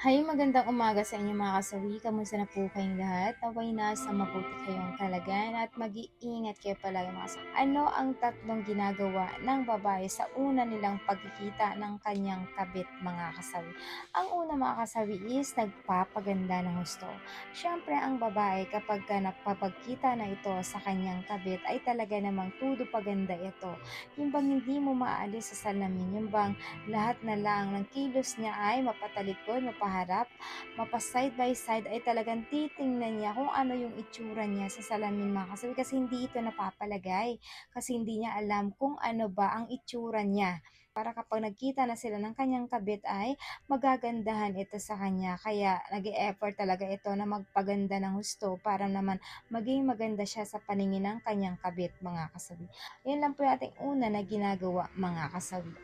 Hay, magandang umaga sa inyo mga kasawi. Kamusta na po kayong lahat? Naway nasa mabuti kayong kalagayan at mag-iingat kayo palagi mga kasawi. Ano ang tatlong ginagawa ng babae sa una nilang pagkikita ng kanyang kabit mga kasawi? Ang una mga kasawi is nagpapaganda ng gusto. Siyempre ang babae kapag ka napapagkita na ito sa kanyang kabit ay talaga namang tudo paganda ito. Yung bang hindi mo maalis sa salamin, yung bang lahat na lang ng kilos niya ay mapatalikod, mapaharap, mapa-side by side ay talagang titingnan niya kung ano yung itsura niya sa salamin mga kasabi kasi hindi ito napapalagay, kasi hindi niya alam kung ano ba ang itsura niya. Para kapag nagkita na sila ng kanyang kabit ay magagandahan ito sa kanya. Kaya nag-e-effort talaga ito na magpaganda ng husto para naman maging maganda siya sa paningin ng kanyang kabit mga kasabi. Yan lang po yung ating una na ginagawa mga kasabi.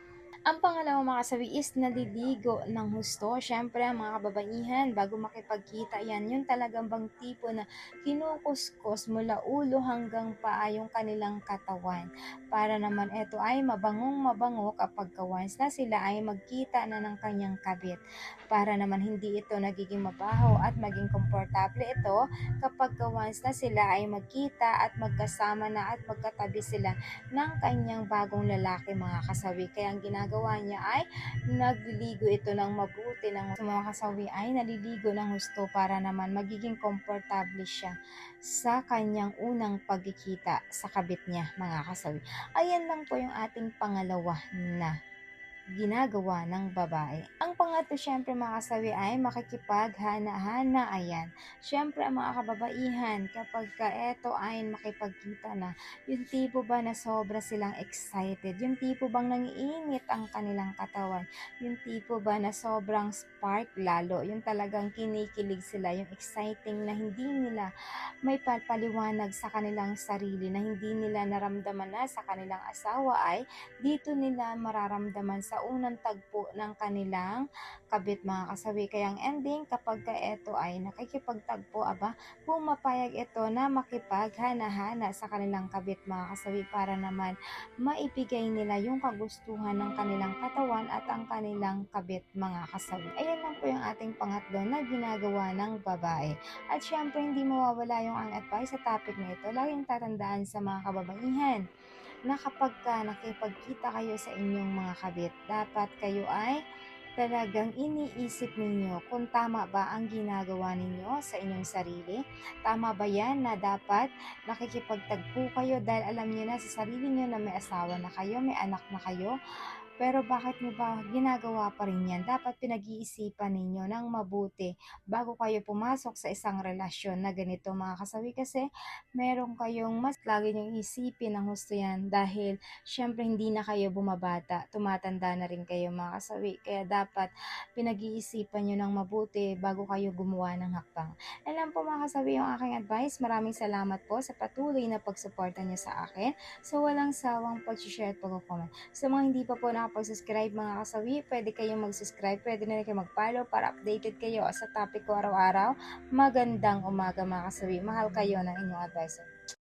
Ang pangalawang mga kasawi is naliligo ng husto. Siyempre, ang mga kababaihan, bago makipagkita yan, yung talagang bang tipo na kinukuskus mula ulo hanggang paa yung kanilang katawan. Para naman ito ay mabangong mabango kapag once na sila ay magkita na ng kanyang kabit. Para naman hindi ito nagiging mabaho at maging komportable ito kapag once na sila ay magkita at magkasama na at magkatabi sila ng kanyang bagong lalaki mga kasawi. Kaya ang ginagawa niya ay nagliligo ito ng mabuti ng mga kasawi ay naliligo ng husto para naman magiging komportable siya sa kanyang unang pagkikita sa kabit niya mga kasawi. Ayan lang po yung ating pangalawa na ginagawa ng babae. Ang pangatlo syempre mga kasawi ay makikipaghana-hana. Ayan. Syempre ang mga kababaihan kapag ka eto ay makipagkita na, yung tipo ba na sobra silang excited, yung tipo bang nangiinit ang kanilang katawan, yung tipo ba na sobrang spark lalo, yung talagang kinikilig sila, yung exciting na hindi nila may papaliwanag sa kanilang sarili, na hindi nila naramdaman na sa kanilang asawa ay dito nila mararamdaman sa unang tagpo ng kanilang kabit mga kasawi. Kaya ang ending kapag ka ito ay nakikipagtagpo, aba, pumapayag ito na makipaghana-hana sa kanilang kabit mga kasawi para naman maibigay nila yung kagustuhan ng kanilang katawan at ang kanilang kabit mga kasawi. Ayan lang po yung ating pangatlo na ginagawa ng babae. At syempre hindi mawawala yung ang advice sa topic na ito. Laging tatandaan sa mga kababaihan na kapag ka nakipagkita kayo sa inyong mga kabit, dapat kayo ay talagang iniisip ninyo kung tama ba ang ginagawa ninyo sa inyong sarili. Tama ba yan na dapat nakikipagtagpo kayo dahil alam niyo na sa sarili niyo na may asawa na kayo, may anak na kayo, pero bakit niyo ba ginagawa pa rin yan? Dapat pinag-iisipan ninyo ng mabuti bago kayo pumasok sa isang relasyon na ganito mga kasawi, kasi meron kayong mas lagi niyong isipin ng husto yan dahil syempre hindi na kayo bumabata, tumatanda na rin kayo mga kasawi. Kaya dapat pinag-iisipan niyo ng mabuti bago kayo gumawa ng hakbang. Alam po mga kasawi yung aking advice. Maraming salamat po sa patuloy na pagsuporta niyo sa akin, sa walang sawang pag-share at pag-comment. Sa mga hindi pa po nakapag-subscribe mga kasawi, pwede kayong mag-subscribe, pwede na rin kayo mag-follow para updated kayo sa topic ko araw-araw. Magandang umaga mga kasawi. Mahal kayo ng inyong advisor.